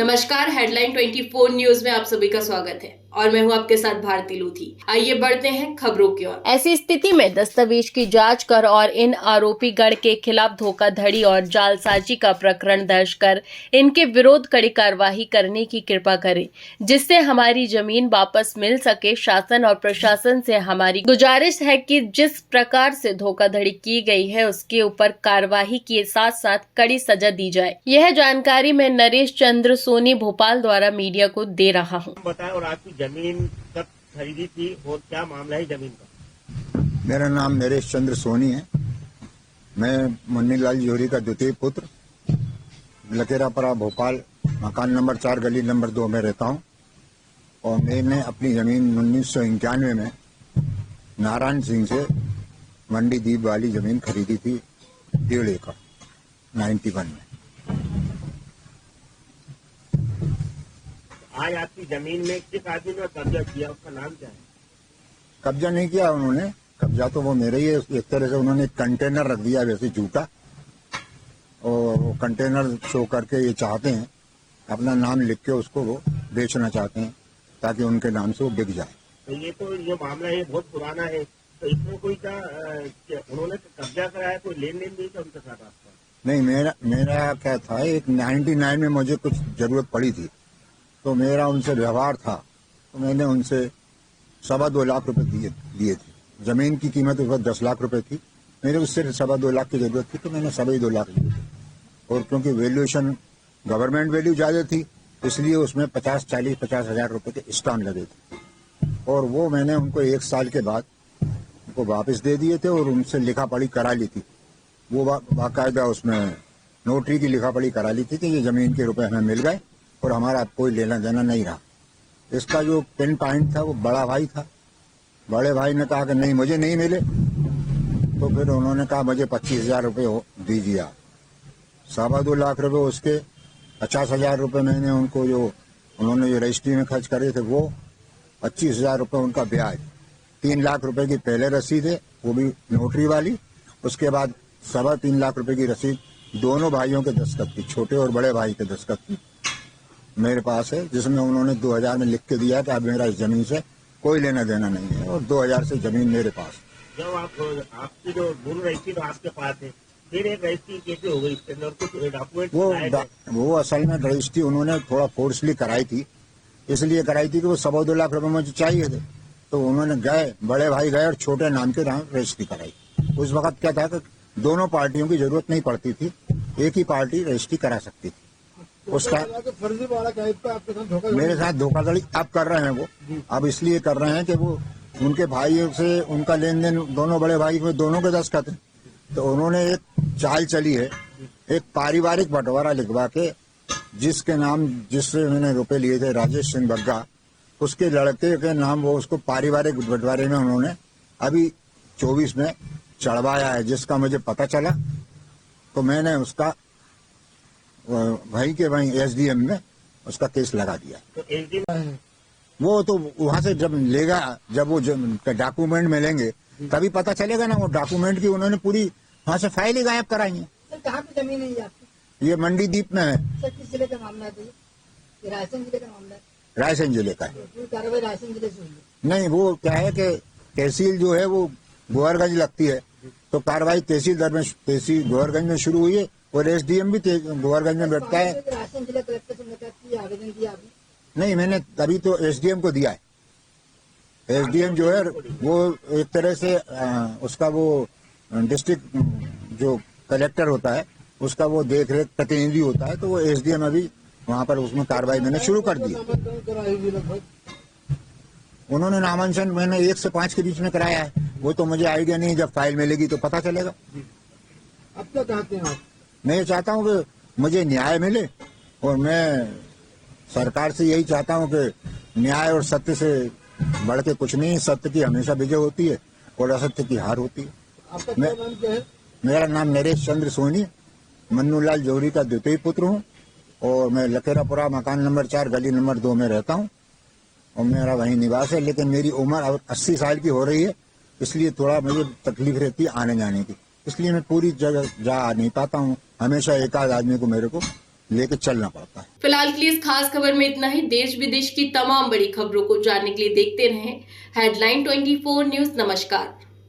नमस्कार, headline 24 news में आप सभी का स्वागत है और मैं हूं आपके साथ भारती लूथी। आइए बढ़ते हैं खबरों की ओर। ऐसी स्थिति में दस्तावेज की जांच कर और इन आरोपी गण के खिलाफ धोखाधड़ी और जालसाजी का प्रकरण दर्ज कर इनके विरोध कड़ी कार्रवाई करने की कृपा करें, जिससे हमारी जमीन वापस मिल सके। शासन और प्रशासन से हमारी गुजारिश है कि जिस प्रकार से धोखाधड़ी की गई है उसके ऊपर कार्रवाई के साथ साथ कड़ी सजा दी जाए। यह जानकारी मैं नरेश चंद्र सोनी भोपाल द्वारा मीडिया को दे रहा हूँ। बताएं और आपकी जमीन कब खरीदी थी और क्या मामला है जमीन का? मेरा नाम नरेश चंद्र सोनी है। मैं मुन्नीलाल जोहरी का द्वितीय पुत्र, लकेरापरा भोपाल मकान नंबर 4 गली नंबर 2 में रहता हूँ। और मैंने अपनी जमीन 1991 में नारायण सिंह से मंडी दीप वाली जमीन खरीदी थी 1.5 एकड़ 91 में। आज आपकी जमीन में किस आदमी ने कब्जा किया, उसका नाम क्या है? कब्जा नहीं किया उन्होंने, कब्जा तो वो मेरा ही है। एक तरह से उन्होंने कंटेनर रख दिया वैसे झूठा, और वो कंटेनर शो करके ये चाहते हैं अपना नाम लिख के उसको वो बेचना चाहते हैं ताकि उनके नाम से वो बिक जाए। तो ये मामला है बहुत पुराना है, तो इसमें कोई क्या उन्होंने कब्जा कराया, कोई लेन देन नहीं था उनके साथ आपका? नहीं, मेरा क्या था, एक 99 में मुझे कुछ जरूरत पड़ी थी तो मेरा उनसे व्यवहार था, तो मैंने उनसे 2.25 लाख रुपए दिए थे। जमीन की कीमत उस वक्त 10 लाख रुपए थी, मेरे उससे 2.25 लाख की जरूरत थी तो मैंने 2.25 लाख लिए थे। और क्योंकि वैल्यूएशन गवर्नमेंट वैल्यू ज्यादा थी इसलिए उसमें 50 हजार रुपए के स्टाम्प लगे थे, और वो मैंने उनको 1 साल के बाद उनको वापस दे दिए थे और उनसे लिखा पढ़ी करा ली थी। वो बाकायदा उसमें नोटरी की लिखा पढ़ी करा ली थी कि ये जमीन के रुपए हमें मिल गए और हमारा कोई लेना देना नहीं रहा। इसका जो पिन पॉइंट था वो बड़ा भाई था। बड़े भाई ने कहा कि नहीं मुझे नहीं मिले, तो फिर उन्होंने कहा मुझे 25,000 रुपये दीजिए आप। 2.25 लाख रुपए उसके, 50,000 रुपये मैंने उनको जो उन्होंने जो रजिस्ट्री में खर्च करे थे वो, 25,000 रुपये उनका ब्याज, 3 लाख रुपए की पहले रसीद है वो भी नोटरी वाली, उसके बाद 3.25 लाख रुपए की रसीद दोनों भाइयों के दस्तखत थी, छोटे और बड़े भाई के दस्तखत थी मेरे पास है, जिसमें उन्होंने 2000 में लिख के दिया कि अब मेरा इस जमीन से कोई लेना देना नहीं है और 2000 से जमीन मेरे पास। जब आपकी जो मूल रजिस्ट्री तो आपके पास है, फिर एक रजिस्ट्री कैसे हो गई, इसके अंदर कुछ डॉक्यूमेंट? वो असल में रजिस्ट्री उन्होंने थोड़ा फोर्सली कराई थी, इसलिए कराई थी कि वो 2.25 लाख रुपए मुझे चाहिए थे, तो उन्होंने गए, बड़े भाई गए और छोटे नाम के नाम रजिस्ट्री कराई। उस वक्त क्या था कि दोनों पार्टियों की जरूरत नहीं पड़ती थी, एक ही पार्टी रजिस्ट्री करा सकती थी। उसका मेरे साथ धोखाधड़ी अब कर रहे हैं वो, अब इसलिए कर रहे हैं कि वो उनके भाइयों से उनका लेन देन, दोनों बड़े भाई में दोनों के दस्तखत हैं, तो उन्होंने एक चाल चली है, एक पारिवारिक बंटवारा लिखवा के जिसके नाम, जिससे मैंने रुपए लिए थे, राजेश सिंह बग्गा, उसके लड़के के नाम वो उसको पारिवारिक बंटवारे में उन्होंने अभी 24 में चढ़वाया है, जिसका मुझे पता चला तो मैंने उसका वहीं एसडीएम में उसका केस लगा दिया। तो एसडीएम वो तो वहां से जब लेगा, जब वो डॉक्यूमेंट मिलेंगे तभी पता चलेगा ना। वो डॉक्यूमेंट की उन्होंने पूरी वहां से फाइल ही गायब कराई है। कहाँ पे जमीन है आपकी? ये मंडी दीप में है। सर किस जिले का मामला है? ये रायसेन जिले का मामला है? रायसेन जिले का है। कार्रवाई रायसेन जिले से हुई? नहीं, वो क्या है कि तहसील जो है वो गोहरगंज लगती है, तो कार्रवाई तहसील गोहरगंज में शुरू हुई है और एसडीएम भी गोहरगंज में बैठता है। रायसेन जिला कलेक्टर से मुलाकात आवेदन दिया आपने? नहीं, मैंने तभी तो एसडीएम को दिया है। एसडीएम जो है वो एक तरह से उसका वो डिस्ट्रिक्ट जो कलेक्टर होता है उसका वो देख रेख प्रतिनिधि होता है, तो वो एसडीएम अभी वहां पर उसमें कार्रवाई मैंने शुरू कर दी। उन्होंने नामांकन मैंने 1 से 5 के बीच में कराया है, वो तो मुझे आइडिया नहीं, जब फाइल मिलेगी तो पता चलेगा। अब क्या चाहते हैं आप? मैं ये चाहता हूँ कि मुझे न्याय मिले, और मैं सरकार से यही चाहता हूँ कि न्याय और सत्य से बढ़ के कुछ नहीं, सत्य की हमेशा विजय होती है और असत्य की हार होती है। आपका क्या नाम क्या है? मेरा नाम नरेश चंद्र सोनी, मुन्नीलाल जोहरी का द्वितीय पुत्र हूँ, और मैं लकेरापुरा मकान नंबर 4 गली नंबर 2 में रहता हूँ और मेरा वहीं निवास है। लेकिन मेरी उम्र अब 80 साल की हो रही है, इसलिए थोड़ा मुझे तकलीफ रहती है आने जाने की, इसलिए मैं पूरी जगह जा नहीं पाता हूँ। हमेशा एक आध आदमी को मेरे को लेके चलना पड़ता है। फिलहाल के लिए इस खास खबर में इतना ही। देश विदेश की तमाम बड़ी खबरों को जानने के लिए देखते रहें हेडलाइन 24 न्यूज। नमस्कार।